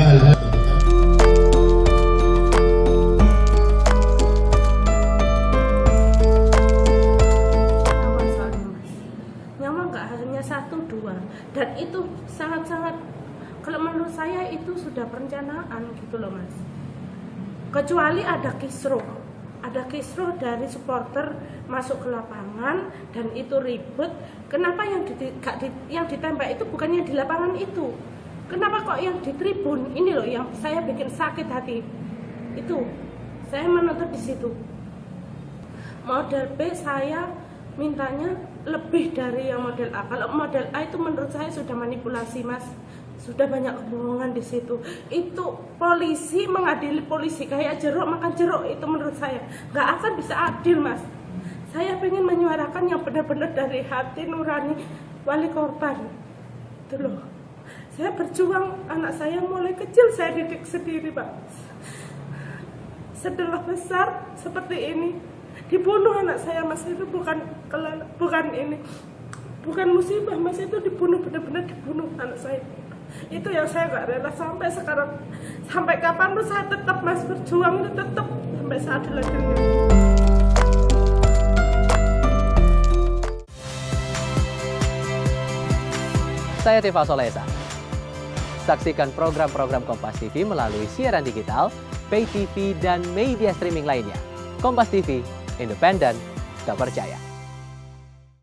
hal-hal nyawa nggak hanya satu dua, dan itu sangat-sangat, kalau menurut saya itu sudah perencanaan gitu loh mas. Kecuali ada kisruh dari supporter masuk ke lapangan dan itu ribet. Kenapa yang ditembak itu bukan yang di lapangan itu? Kenapa kok yang di tribun ini loh yang saya bikin sakit hati? Itu saya menuntut di situ. Model B saya mintanya lebih dari yang model A. Kalau model A itu menurut saya sudah manipulasi mas, sudah banyak kebohongan di situ. Itu polisi mengadili polisi kayak jeruk makan jeruk, itu menurut saya nggak akan bisa adil mas. Saya pengen menyuarakan yang benar-benar dari hati nurani wali korban itu loh. Saya berjuang, anak saya mulai kecil saya didik sendiri pak. Setelah besar seperti ini dibunuh anak saya mas, itu bukan ini, bukan musibah mas, itu dibunuh, benar-benar dibunuh anak saya. Itu yang saya nggak rela sampai sekarang, sampai kapan tuh saya tetap mas berjuang, itu tetap sampai saat ini. Saya Tifa Solesa. Saksikan program-program Kompas TV melalui siaran digital, pay TV, dan media streaming lainnya. Kompas TV, independen, terpercaya.